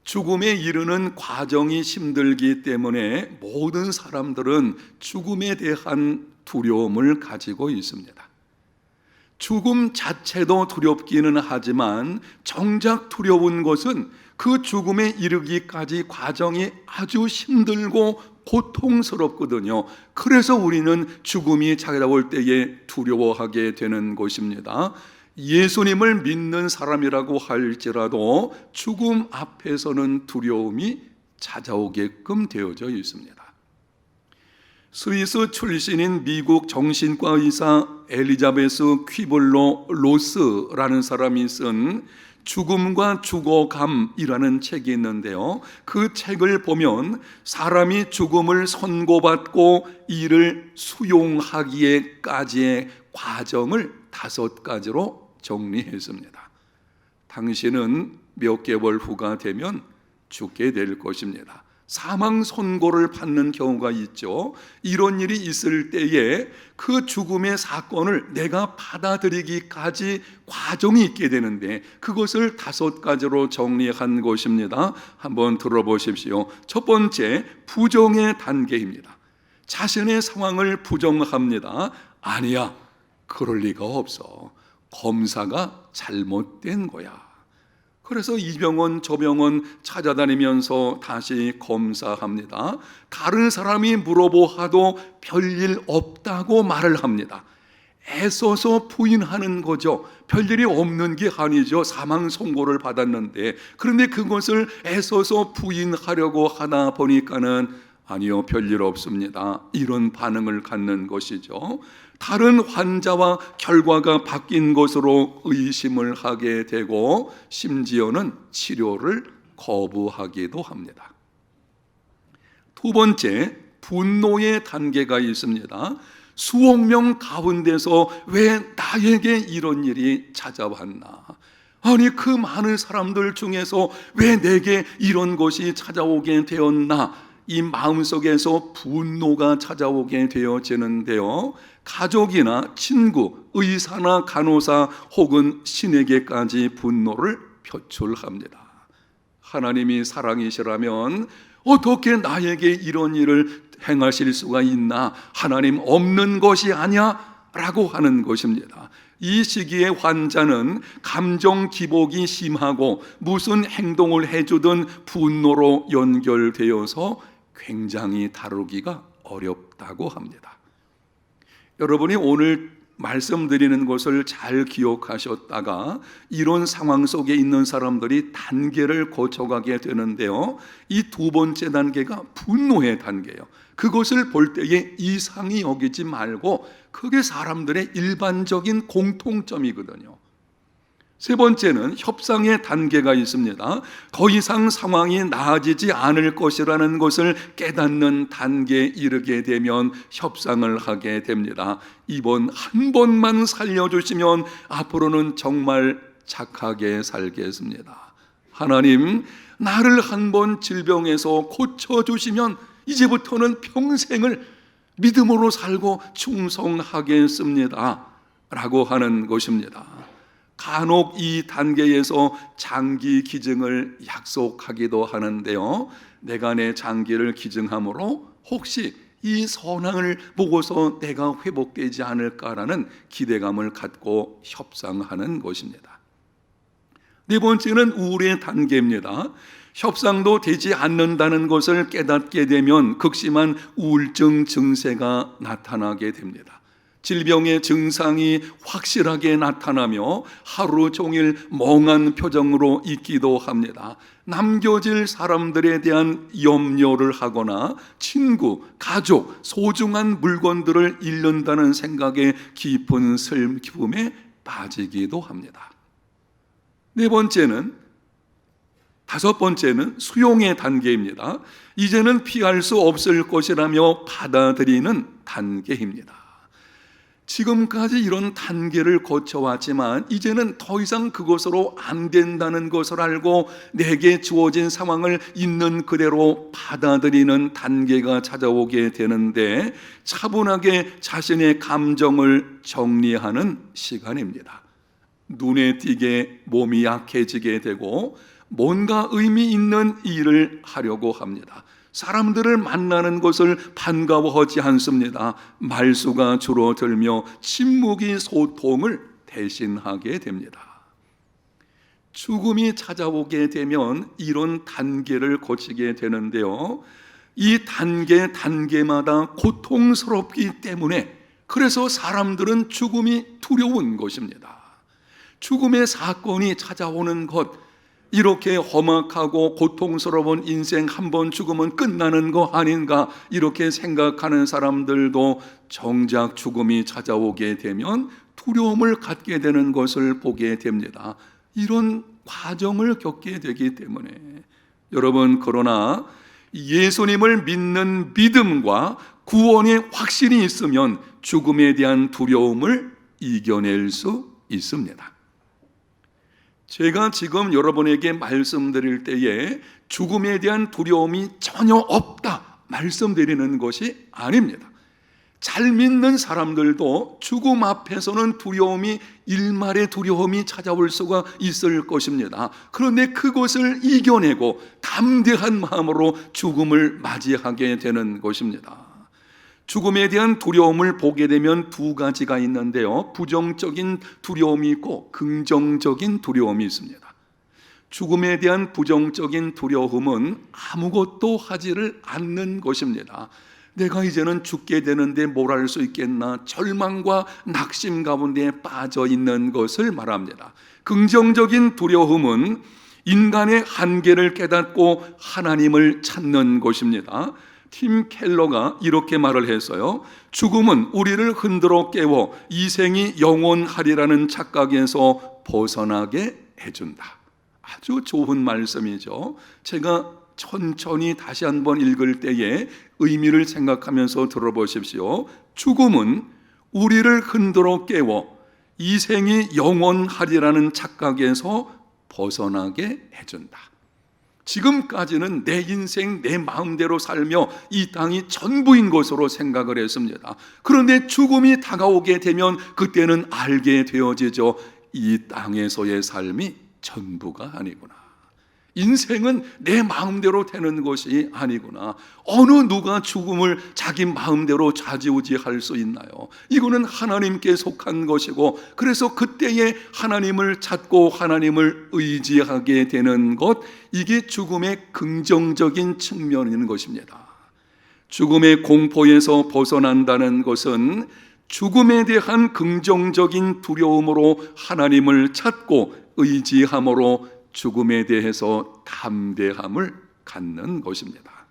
죽음에 이르는 과정이 힘들기 때문에 모든 사람들은 죽음에 대한 두려움을 가지고 있습니다. 죽음 자체도 두렵기는 하지만 정작 두려운 것은 그 죽음에 이르기까지 과정이 아주 힘들고 고통스럽거든요. 그래서 우리는 죽음이 찾아올 때에 두려워하게 되는 것입니다. 예수님을 믿는 사람이라고 할지라도 죽음 앞에서는 두려움이 찾아오게끔 되어져 있습니다. 스위스 출신인 미국 정신과 의사 엘리자베스 퀴블로 로스라는 사람이 쓴 죽음과 죽어감이라는 책이 있는데요, 그 책을 보면 사람이 죽음을 선고받고 이를 수용하기에까지의 과정을 5가지로 정리했습니다. 당신은 몇 개월 후가 되면 죽게 될 것입니다. 사망 선고를 받는 경우가 있죠. 이런 일이 있을 때에 그 죽음의 사건을 내가 받아들이기까지 과정이 있게 되는데, 그것을 5가지로 정리한 것입니다. 한번 들어보십시오. 첫 번째, 부정의 단계입니다. 자신의 상황을 부정합니다. 아니야, 그럴 리가 없어. 검사가 잘못된 거야. 그래서 이 병원 저 병원 찾아다니면서 다시 검사합니다. 다른 사람이 물어보아도 별일 없다고 말을 합니다. 애써서 부인하는 거죠. 별일이 없는 게 아니죠. 사망 선고를 받았는데. 그런데 그것을 애써서 부인하려고 하다 보니까는 아니요, 별일 없습니다, 이런 반응을 갖는 것이죠. 다른 환자와 결과가 바뀐 것으로 의심을 하게 되고 심지어는 치료를 거부하기도 합니다. 두 번째, 분노의 단계가 있습니다. 수억 명 가운데서 왜 나에게 이런 일이 찾아왔나? 아니, 그 많은 사람들 중에서 왜 내게 이런 것이 찾아오게 되었나? 이 마음속에서 분노가 찾아오게 되어지는데요, 가족이나 친구, 의사나 간호사 혹은 신에게까지 분노를 표출합니다. 하나님이 사랑이시라면 어떻게 나에게 이런 일을 행하실 수가 있나? 하나님 없는 것이 아니야? 라고 하는 것입니다. 이 시기에 환자는 감정 기복이 심하고 무슨 행동을 해주든 분노로 연결되어서 굉장히 다루기가 어렵다고 합니다. 여러분이 오늘 말씀드리는 것을 잘 기억하셨다가 이런 상황 속에 있는 사람들이 단계를 거쳐가게 되는데요, 이 2번째 단계가 분노의 단계예요. 그것을 볼 때에 이상히 여기지 말고 그게 사람들의 일반적인 공통점이거든요. 세 번째는 협상의 단계가 있습니다. 더 이상 상황이 나아지지 않을 것이라는 것을 깨닫는 단계에 이르게 되면 협상을 하게 됩니다. 이번 한 번만 살려주시면 앞으로는 정말 착하게 살겠습니다. 하나님, 나를 한 번 질병에서 고쳐주시면 이제부터는 평생을 믿음으로 살고 충성하겠습니다, 라고 하는 것입니다. 간혹 이 단계에서 장기 기증을 약속하기도 하는데요, 내가 내 장기를 기증함으로 혹시 이 선항을 보고서 내가 회복되지 않을까라는 기대감을 갖고 협상하는 것입니다. 네 번째는 우울의 단계입니다. 협상도 되지 않는다는 것을 깨닫게 되면 극심한 우울증 증세가 나타나게 됩니다. 질병의 증상이 확실하게 나타나며 하루 종일 멍한 표정으로 있기도 합니다. 남겨질 사람들에 대한 염려를 하거나 친구, 가족, 소중한 물건들을 잃는다는 생각에 깊은 슬픔에 빠지기도 합니다. 다섯 번째는 수용의 단계입니다. 이제는 피할 수 없을 것이라며 받아들이는 단계입니다. 지금까지 이런 단계를 거쳐왔지만 이제는 더 이상 그것으로 안 된다는 것을 알고 내게 주어진 상황을 있는 그대로 받아들이는 단계가 찾아오게 되는데, 차분하게 자신의 감정을 정리하는 시간입니다. 눈에 띄게 몸이 약해지게 되고 뭔가 의미 있는 일을 하려고 합니다. 사람들을 만나는 것을 반가워하지 않습니다. 말수가 줄어들며 침묵이 소통을 대신하게 됩니다. 죽음이 찾아오게 되면 이런 단계를 거치게 되는데요, 이 단계마다 고통스럽기 때문에 그래서 사람들은 죽음이 두려운 것입니다. 죽음의 사건이 찾아오는 것, 이렇게 험악하고 고통스러운 인생 한 번 죽으면 끝나는 거 아닌가 이렇게 생각하는 사람들도 정작 죽음이 찾아오게 되면 두려움을 갖게 되는 것을 보게 됩니다. 이런 과정을 겪게 되기 때문에 여러분, 그러나 예수님을 믿는 믿음과 구원의 확신이 있으면 죽음에 대한 두려움을 이겨낼 수 있습니다. 제가 지금 여러분에게 말씀드릴 때에 죽음에 대한 두려움이 전혀 없다 말씀드리는 것이 아닙니다. 잘 믿는 사람들도 죽음 앞에서는 일말의 두려움이 찾아올 수가 있을 것입니다. 그런데 그것을 이겨내고 담대한 마음으로 죽음을 맞이하게 되는 것입니다. 죽음에 대한 두려움을 보게 되면 두 가지가 있는데요, 부정적인 두려움이 있고 긍정적인 두려움이 있습니다. 죽음에 대한 부정적인 두려움은 아무것도 하지를 않는 것입니다. 내가 이제는 죽게 되는데 뭘 할 수 있겠나, 절망과 낙심 가운데 빠져 있는 것을 말합니다. 긍정적인 두려움은 인간의 한계를 깨닫고 하나님을 찾는 것입니다. 팀 켈러가 이렇게 말을 했어요. 죽음은 우리를 흔들어 깨워 이 생이 영원하리라는 착각에서 벗어나게 해준다. 아주 좋은 말씀이죠. 제가 천천히 다시 한번 읽을 때에 의미를 생각하면서 들어보십시오. 죽음은 우리를 흔들어 깨워 이 생이 영원하리라는 착각에서 벗어나게 해준다. 지금까지는 내 인생 내 마음대로 살며 이 땅이 전부인 것으로 생각을 했습니다. 그런데 죽음이 다가오게 되면 그때는 알게 되어지죠. 이 땅에서의 삶이 전부가 아니구나. 인생은 내 마음대로 되는 것이 아니구나. 어느 누가 죽음을 자기 마음대로 좌지우지할 수 있나요? 이거는 하나님께 속한 것이고, 그래서 그때에 하나님을 찾고 하나님을 의지하게 되는 것, 이게 죽음의 긍정적인 측면인 것입니다. 죽음의 공포에서 벗어난다는 것은 죽음에 대한 긍정적인 두려움으로 하나님을 찾고 의지함으로 죽음에 대해서 담대함을 갖는 것입니다.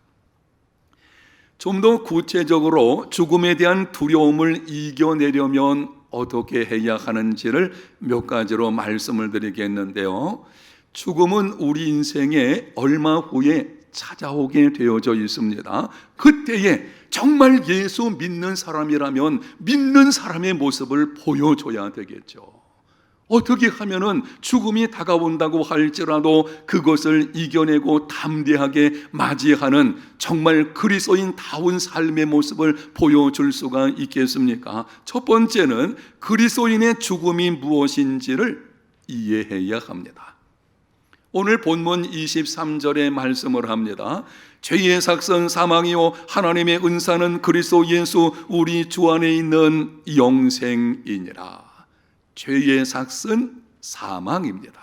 좀 더 구체적으로 죽음에 대한 두려움을 이겨내려면 어떻게 해야 하는지를 몇 가지로 말씀을 드리겠는데요, 죽음은 우리 인생에 얼마 후에 찾아오게 되어져 있습니다. 그때에 정말 예수 믿는 사람이라면 믿는 사람의 모습을 보여줘야 되겠죠. 어떻게 하면은 죽음이 다가온다고 할지라도 그것을 이겨내고 담대하게 맞이하는 정말 그리스도인다운 삶의 모습을 보여줄 수가 있겠습니까? 첫 번째는 그리스도인의 죽음이 무엇인지를 이해해야 합니다. 오늘 본문 23절에 말씀을 합니다. 죄의 삭은 사망이요 하나님의 은사는 그리스도 예수 우리 주 안에 있는 영생이니라. 죄의 삭은 사망입니다.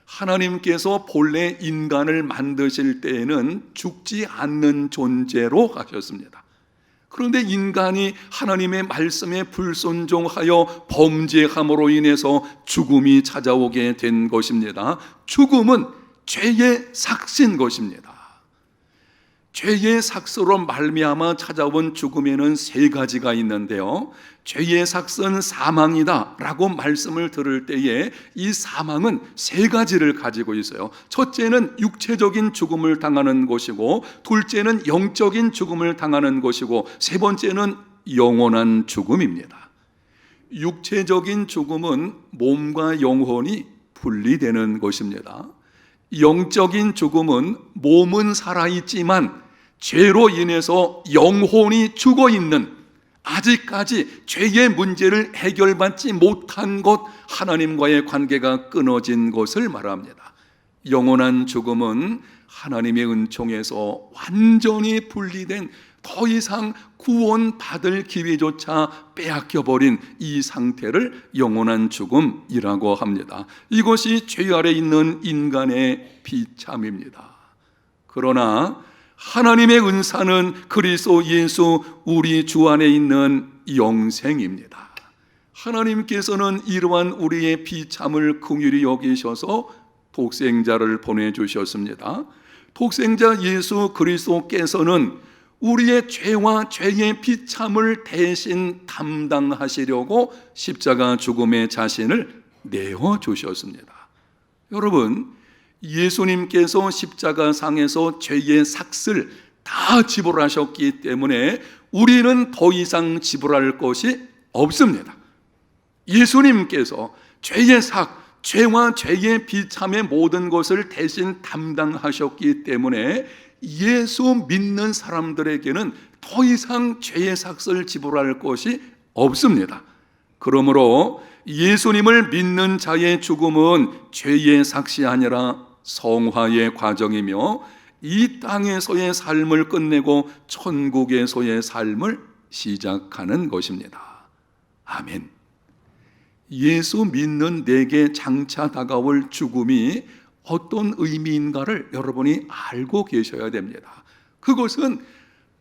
하나님께서 본래 인간을 만드실 때에는 죽지 않는 존재로 하셨습니다. 그런데 인간이 하나님의 말씀에 불순종하여 범죄함으로 인해서 죽음이 찾아오게 된 것입니다. 죽음은 죄의 삭인 것입니다. 죄의 삭으로 말미암아 찾아온 죽음에는 세 가지가 있는데요, 죄의 삭은 사망이다 라고 말씀을 들을 때에 이 사망은 세 가지를 가지고 있어요. 첫째는 육체적인 죽음을 당하는 것이고, 둘째는 영적인 죽음을 당하는 것이고, 세 번째는 영원한 죽음입니다. 육체적인 죽음은 몸과 영혼이 분리되는 것입니다. 영적인 죽음은 몸은 살아있지만 죄로 인해서 영혼이 죽어있는, 아직까지 죄의 문제를 해결받지 못한 것, 하나님과의 관계가 끊어진 것을 말합니다. 영원한 죽음은 하나님의 은총에서 완전히 분리된, 더 이상 구원받을 기회조차 빼앗겨버린 이 상태를 영원한 죽음이라고 합니다. 이것이 죄 아래 있는 인간의 비참입니다. 그러나 하나님의 은사는 그리스도 예수 우리 주 안에 있는 영생입니다. 하나님께서는 이러한 우리의 비참을 긍휼히 여기셔서 독생자를 보내주셨습니다. 독생자 예수 그리스도께서는 우리의 죄와 죄의 비참을 대신 담당하시려고 십자가 죽음에 자신을 내어주셨습니다. 여러분, 예수님께서 십자가상에서 죄의 삭을 다 지불하셨기 때문에 우리는 더 이상 지불할 것이 없습니다. 예수님께서 죄의 삭, 죄와 죄의 비참의 모든 것을 대신 담당하셨기 때문에 예수 믿는 사람들에게는 더 이상 죄의 삭을 지불할 것이 없습니다. 그러므로 예수님을 믿는 자의 죽음은 죄의 삭이 아니라 성화의 과정이며 이 땅에서의 삶을 끝내고 천국에서의 삶을 시작하는 것입니다. 아멘. 예수 믿는 내게 장차 다가올 죽음이 어떤 의미인가를 여러분이 알고 계셔야 됩니다. 그것은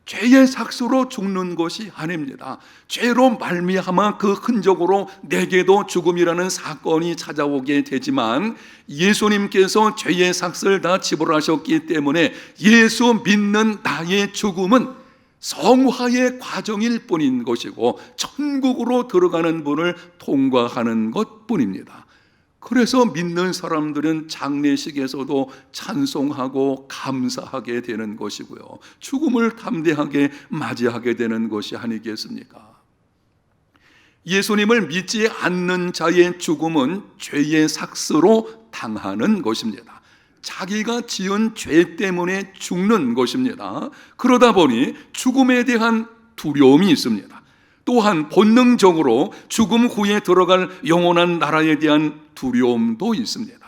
죄의 삭수로 죽는 것이 아닙니다. 죄로 말미암아 그 흔적으로 내게도 죽음이라는 사건이 찾아오게 되지만 예수님께서 죄의 삭을 다 지불하셨기 때문에 예수 믿는 나의 죽음은 성화의 과정일 뿐인 것이고 천국으로 들어가는 분을 통과하는 것뿐입니다. 그래서 믿는 사람들은 장례식에서도 찬송하고 감사하게 되는 것이고요, 죽음을 담대하게 맞이하게 되는 것이 아니겠습니까? 예수님을 믿지 않는 자의 죽음은 죄의 삭스로 당하는 것입니다. 자기가 지은 죄 때문에 죽는 것입니다. 그러다 보니 죽음에 대한 두려움이 있습니다. 또한 본능적으로 죽음 후에 들어갈 영원한 나라에 대한 두려움도 있습니다.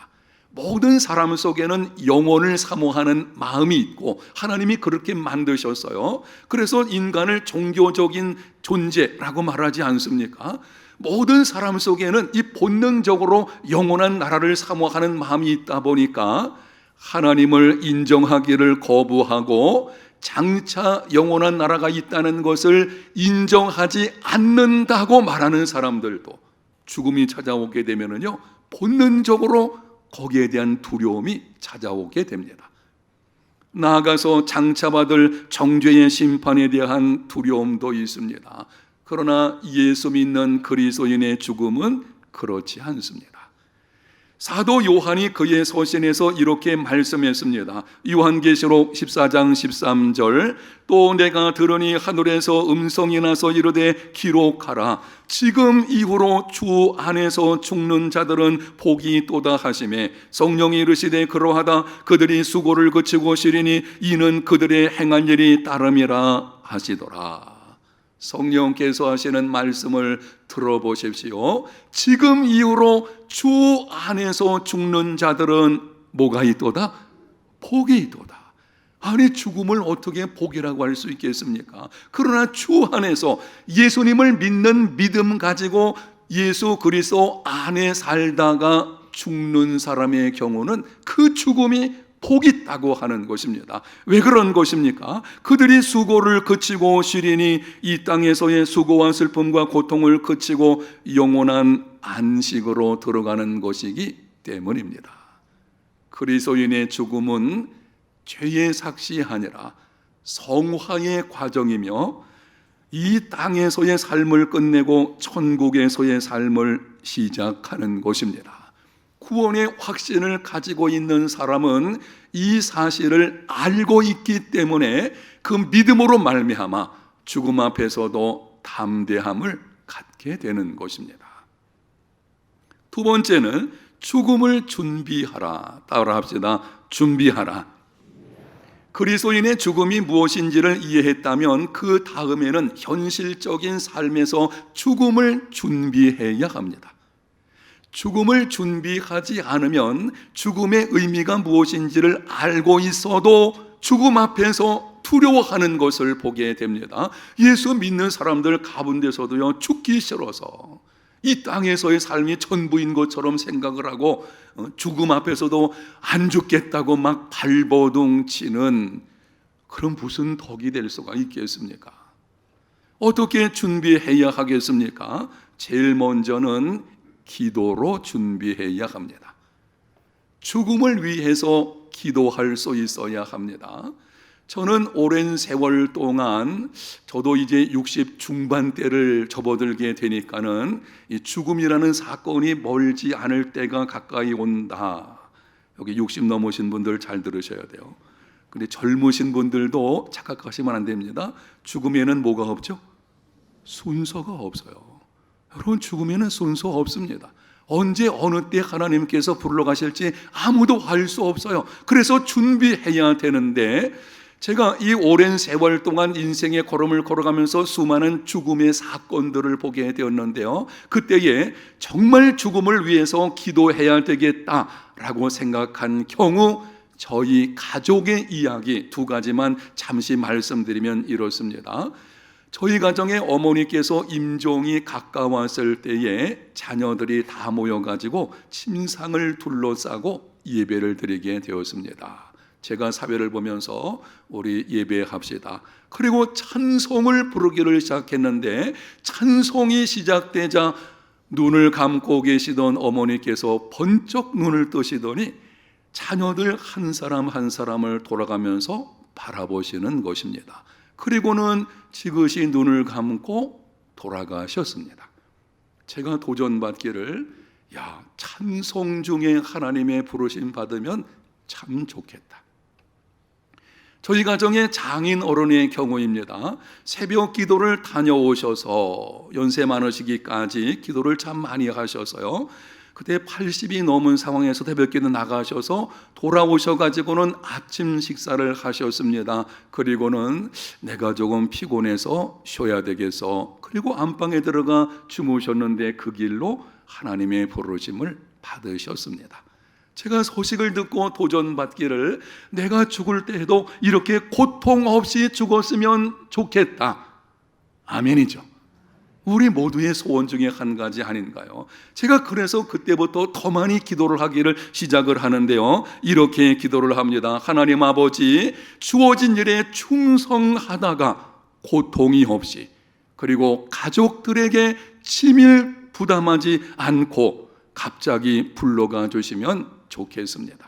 모든 사람 속에는 영혼을 사모하는 마음이 있고 하나님이 그렇게 만드셨어요. 그래서 인간을 종교적인 존재라고 말하지 않습니까? 모든 사람 속에는 이 본능적으로 영원한 나라를 사모하는 마음이 있다 보니까 하나님을 인정하기를 거부하고 장차 영원한 나라가 있다는 것을 인정하지 않는다고 말하는 사람들도 죽음이 찾아오게 되면은요, 본능적으로 거기에 대한 두려움이 찾아오게 됩니다. 나아가서 장차 받을 정죄의 심판에 대한 두려움도 있습니다. 그러나 예수 믿는 그리스도인의 죽음은 그렇지 않습니다. 사도 요한이 그의 서신에서 이렇게 말씀했습니다. 요한계시록 14장 13절, 또 내가 들으니 하늘에서 음성이 나서 이르되 기록하라. 지금 이후로 주 안에서 죽는 자들은 복이 있도다 하시매 성령이 이르시되 그러하다. 그들이 수고를 그치고 쉬리니 이는 그들의 행한 일이 따름이라 하시더라. 성령께서 하시는 말씀을 들어보십시오. 지금 이후로 주 안에서 죽는 자들은 뭐가 있도다? 복이 있도다. 아니, 죽음을 어떻게 복이라고 할 수 있겠습니까? 그러나 주 안에서 예수님을 믿는 믿음 가지고 예수 그리스도 안에 살다가 죽는 사람의 경우는 그 죽음이 복이 있다고 하는 것입니다. 왜 그런 것입니까? 그들이 수고를 그치고 쉬리니 이 땅에서의 수고와 슬픔과 고통을 그치고 영원한 안식으로 들어가는 것이기 때문입니다. 그리스도인의 죽음은 죄의 삭이 아니라 성화의 과정이며 이 땅에서의 삶을 끝내고 천국에서의 삶을 시작하는 것입니다. 구원의 확신을 가지고 있는 사람은 이 사실을 알고 있기 때문에 그 믿음으로 말미암아 죽음 앞에서도 담대함을 갖게 되는 것입니다. 두 번째는 죽음을 준비하라. 따라합시다. 준비하라. 그리스도인의 죽음이 무엇인지를 이해했다면 그 다음에는 현실적인 삶에서 죽음을 준비해야 합니다. 죽음을 준비하지 않으면 죽음의 의미가 무엇인지를 알고 있어도 죽음 앞에서 두려워하는 것을 보게 됩니다. 예수 믿는 사람들 가운데서도요, 죽기 싫어서 이 땅에서의 삶이 전부인 것처럼 생각을 하고 죽음 앞에서도 안 죽겠다고 막 발버둥 치는, 그럼 무슨 덕이 될 수가 있겠습니까? 어떻게 준비해야 하겠습니까? 제일 먼저는 기도로 준비해야 합니다. 죽음을 위해서 기도할 수 있어야 합니다. 저는 오랜 세월 동안, 저도 이제 60 중반대를 접어들게 되니까는 이 죽음이라는 사건이 멀지 않을 때가 가까이 온다. 여기 60 넘으신 분들 잘 들으셔야 돼요. 근데 젊으신 분들도 착각하시면 안 됩니다. 죽음에는 뭐가 없죠? 순서가 없어요. 여러분, 죽음에는 순서 없습니다. 언제 어느 때 하나님께서 불러가실지 아무도 알 수 없어요. 그래서 준비해야 되는데, 제가 이 오랜 세월 동안 인생의 걸음을 걸어가면서 수많은 죽음의 사건들을 보게 되었는데요, 그때에 정말 죽음을 위해서 기도해야 되겠다라고 생각한 경우, 저희 가족의 이야기 두 가지만 잠시 말씀드리면 이렇습니다. 저희 가정의 어머니께서 임종이 가까웠을 때에 자녀들이 다 모여가지고 침상을 둘러싸고 예배를 드리게 되었습니다. 제가 사회를 보면서 우리 예배합시다. 그리고 찬송을 부르기를 시작했는데, 찬송이 시작되자 눈을 감고 계시던 어머니께서 번쩍 눈을 뜨시더니 자녀들 한 사람 한 사람을 돌아가면서 바라보시는 것입니다. 그리고는 지그시 눈을 감고 돌아가셨습니다. 제가 도전받기를, 찬송 중에 하나님의 부르심 받으면 참 좋겠다. 저희 가정의 장인 어른의 경우입니다. 새벽 기도를 다녀오셔서 연세 많으시기까지 기도를 참 많이 하셔서요, 그때 80이 넘은 상황에서 새벽기도 나가셔서 돌아오셔가지고는 아침 식사를 하셨습니다. 그리고는 내가 조금 피곤해서 쉬어야 되겠어. 그리고 안방에 들어가 주무셨는데 그 길로 하나님의 부르심을 받으셨습니다. 제가 소식을 듣고 도전받기를, 내가 죽을 때에도 이렇게 고통 없이 죽었으면 좋겠다. 아멘이죠. 우리 모두의 소원 중에 한 가지 아닌가요? 제가 그래서 그때부터 더 많이 기도를 하기를 시작을 하는데요, 이렇게 기도를 합니다. 하나님 아버지, 주어진 일에 충성하다가 고통이 없이, 그리고 가족들에게 치밀 부담하지 않고 갑자기 불러가 주시면 좋겠습니다.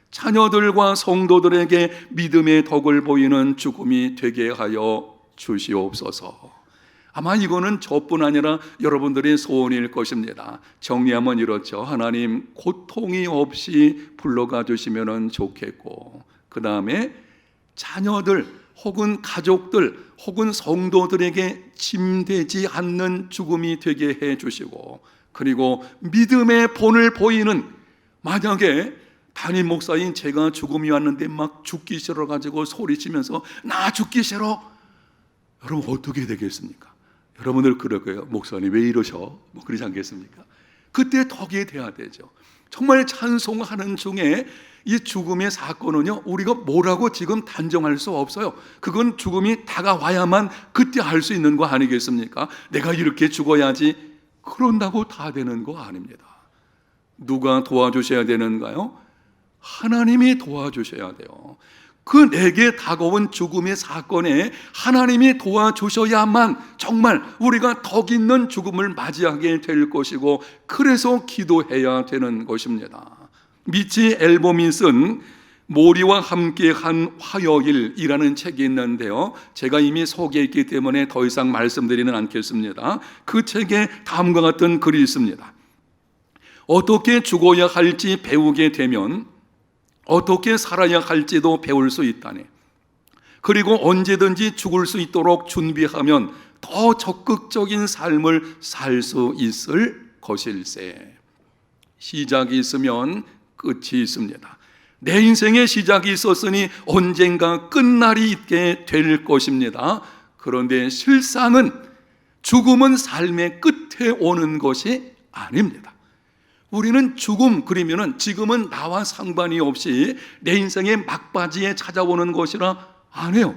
자녀들과 성도들에게 믿음의 덕을 보이는 죽음이 되게 하여 주시옵소서. 아마 이거는 저뿐 아니라 여러분들의 소원일 것입니다. 정리하면 이렇죠. 하나님, 고통이 없이 불러가 주시면 좋겠고, 그 다음에 자녀들 혹은 가족들 혹은 성도들에게 짐되지 않는 죽음이 되게 해 주시고, 그리고 믿음의 본을 보이는, 만약에 담임 목사인 제가 죽음이 왔는데 막 죽기 싫어가지고 소리치면서 나 죽기 싫어, 여러분 어떻게 되겠습니까? 여러분들 그럴 거예요. 목사님 왜 이러셔? 그러지 않겠습니까? 그때 덕이 돼야 되죠. 정말 찬송하는 중에 이 죽음의 사건은요, 우리가 뭐라고 지금 단정할 수 없어요. 그건 죽음이 다가와야만 그때 알 수 있는 거 아니겠습니까? 내가 이렇게 죽어야지, 그런다고 다 되는 거 아닙니다. 누가 도와주셔야 되는가요? 하나님이 도와주셔야 돼요. 그 내게 다가온 죽음의 사건에 하나님이 도와주셔야만 정말 우리가 덕 있는 죽음을 맞이하게 될 것이고, 그래서 기도해야 되는 것입니다. 미치 앨범이 쓴 모리와 함께한 화요일이라는 책이 있는데요, 제가 이미 소개했기 때문에 더 이상 말씀드리는 않겠습니다. 그 책에 다음과 같은 글이 있습니다. 어떻게 죽어야 할지 배우게 되면 어떻게 살아야 할지도 배울 수 있다네. 그리고 언제든지 죽을 수 있도록 준비하면 더 적극적인 삶을 살 수 있을 것일세. 시작이 있으면 끝이 있습니다. 내 인생의 시작이 있었으니 언젠가 끝날이 있게 될 것입니다. 그런데 실상은 죽음은 삶의 끝에 오는 것이 아닙니다. 우리는 죽음 그러면은 지금은 나와 상관이 없이 내 인생의 막바지에 찾아오는 것이라 안 해요.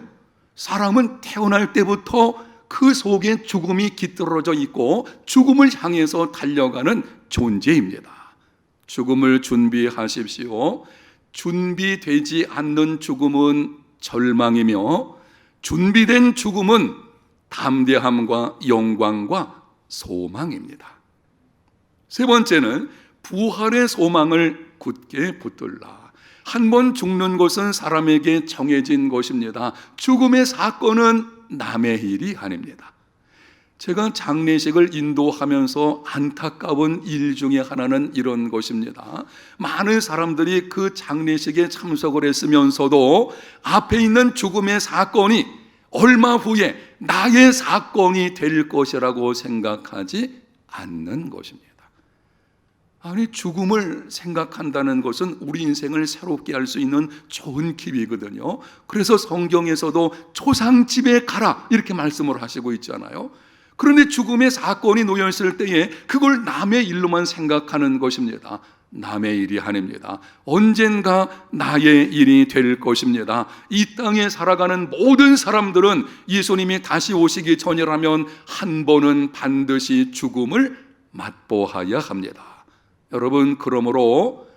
사람은 태어날 때부터 그 속에 죽음이 깃들어져 있고 죽음을 향해서 달려가는 존재입니다. 죽음을 준비하십시오. 준비되지 않는 죽음은 절망이며 준비된 죽음은 담대함과 영광과 소망입니다. 세 번째는 부활의 소망을 굳게 붙들라. 한 번 죽는 것은 사람에게 정해진 것입니다. 죽음의 사건은 남의 일이 아닙니다. 제가 장례식을 인도하면서 안타까운 일 중에 하나는 이런 것입니다. 많은 사람들이 그 장례식에 참석을 했으면서도 앞에 있는 죽음의 사건이 얼마 후에 나의 사건이 될 것이라고 생각하지 않는 것입니다. 아니, 죽음을 생각한다는 것은 우리 인생을 새롭게 할 수 있는 좋은 기회거든요. 그래서 성경에서도 초상집에 가라 이렇게 말씀을 하시고 있잖아요. 그런데 죽음의 사건이 놓여있을 때에 그걸 남의 일로만 생각하는 것입니다. 남의 일이 아닙니다. 언젠가 나의 일이 될 것입니다. 이 땅에 살아가는 모든 사람들은 예수님이 다시 오시기 전이라면 한 번은 반드시 죽음을 맛보아야 합니다. 여러분, 그러므로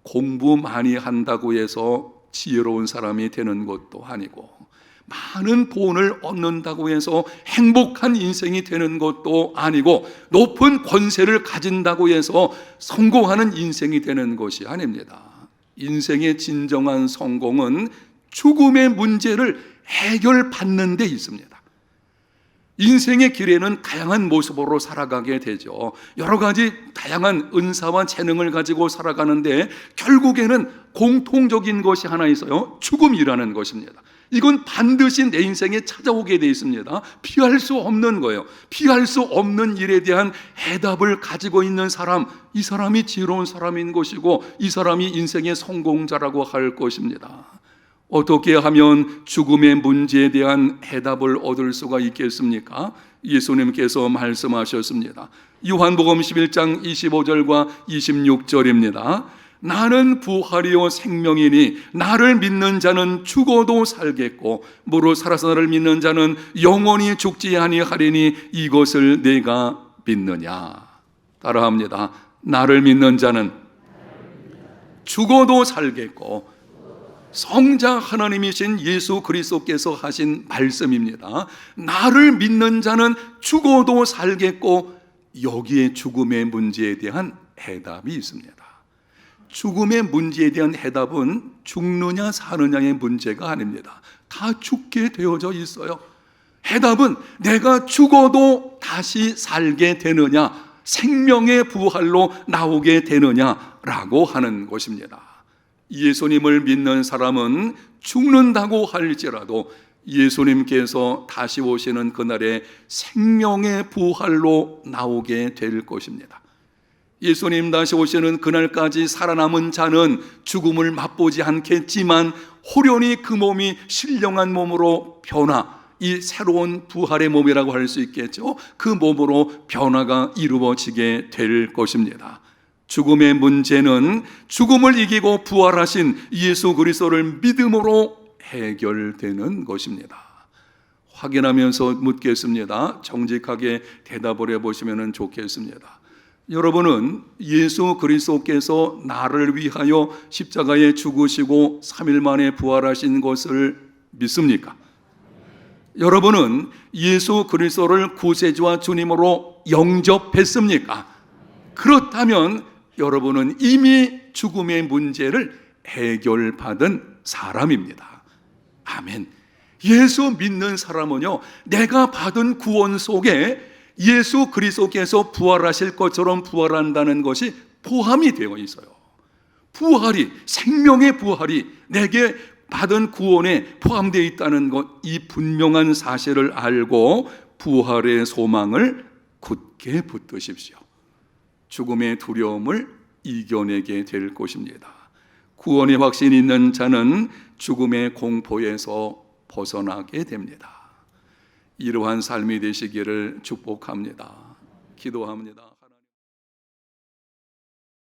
공부 많이 한다고 해서 지혜로운 사람이 되는 것도 아니고 많은 돈을 얻는다고 해서 행복한 인생이 되는 것도 아니고 높은 권세를 가진다고 해서 성공하는 인생이 되는 것이 아닙니다. 인생의 진정한 성공은 죽음의 문제를 해결받는 데 있습니다. 인생의 길에는 다양한 모습으로 살아가게 되죠. 여러 가지 다양한 은사와 재능을 가지고 살아가는데 결국에는 공통적인 것이 하나 있어요. 죽음이라는 것입니다. 이건 반드시 내 인생에 찾아오게 되어 있습니다. 피할 수 없는 거예요. 피할 수 없는 일에 대한 해답을 가지고 있는 사람, 이 사람이 지혜로운 사람인 것이고 이 사람이 인생의 성공자라고 할 것입니다. 어떻게 하면 죽음의 문제에 대한 해답을 얻을 수가 있겠습니까? 예수님께서 말씀하셨습니다. 요한복음 11장 25절과 26절입니다. 나는 부활이요 생명이니 나를 믿는 자는 죽어도 살겠고 무릇 살아서 나를 믿는 자는 영원히 죽지 아니하리니 이것을 내가 믿느냐. 따라합니다. 나를 믿는 자는 죽어도 살겠고, 성자 하나님이신 예수 그리스도께서 하신 말씀입니다. 나를 믿는 자는 죽어도 살겠고, 여기에 죽음의 문제에 대한 해답이 있습니다. 죽음의 문제에 대한 해답은 죽느냐 사느냐의 문제가 아닙니다. 다 죽게 되어져 있어요. 해답은 내가 죽어도 다시 살게 되느냐, 생명의 부활로 나오게 되느냐라고 하는 것입니다. 예수님을 믿는 사람은 죽는다고 할지라도 예수님께서 다시 오시는 그날에 생명의 부활로 나오게 될 것입니다. 예수님 다시 오시는 그날까지 살아남은 자는 죽음을 맛보지 않겠지만 호련히 그 몸이 신령한 몸으로 변화, 이 새로운 부활의 몸이라고 할 수 있겠죠. 그 몸으로 변화가 이루어지게 될 것입니다. 죽음의 문제는 죽음을 이기고 부활하신 예수 그리스도를 믿음으로 해결되는 것입니다. 확인하면서 묻겠습니다. 정직하게 대답을 해보시면 좋겠습니다. 여러분은 예수 그리스도께서 나를 위하여 십자가에 죽으시고 3일 만에 부활하신 것을 믿습니까? 여러분은 예수 그리스도를 구세주와 주님으로 영접했습니까? 그렇다면 여러분은 이미 죽음의 문제를 해결받은 사람입니다. 아멘. 예수 믿는 사람은요, 내가 받은 구원 속에 예수 그리스도께서 부활하실 것처럼 부활한다는 것이 포함이 되어 있어요. 부활이, 생명의 부활이 내게 받은 구원에 포함되어 있다는 것, 이 분명한 사실을 알고 부활의 소망을 굳게 붙드십시오. 죽음의 두려움을 이겨내게 될 것입니다. 구원의 확신이 있는 자는 죽음의 공포에서 벗어나게 됩니다. 이러한 삶이 되시기를 축복합니다. 기도합니다.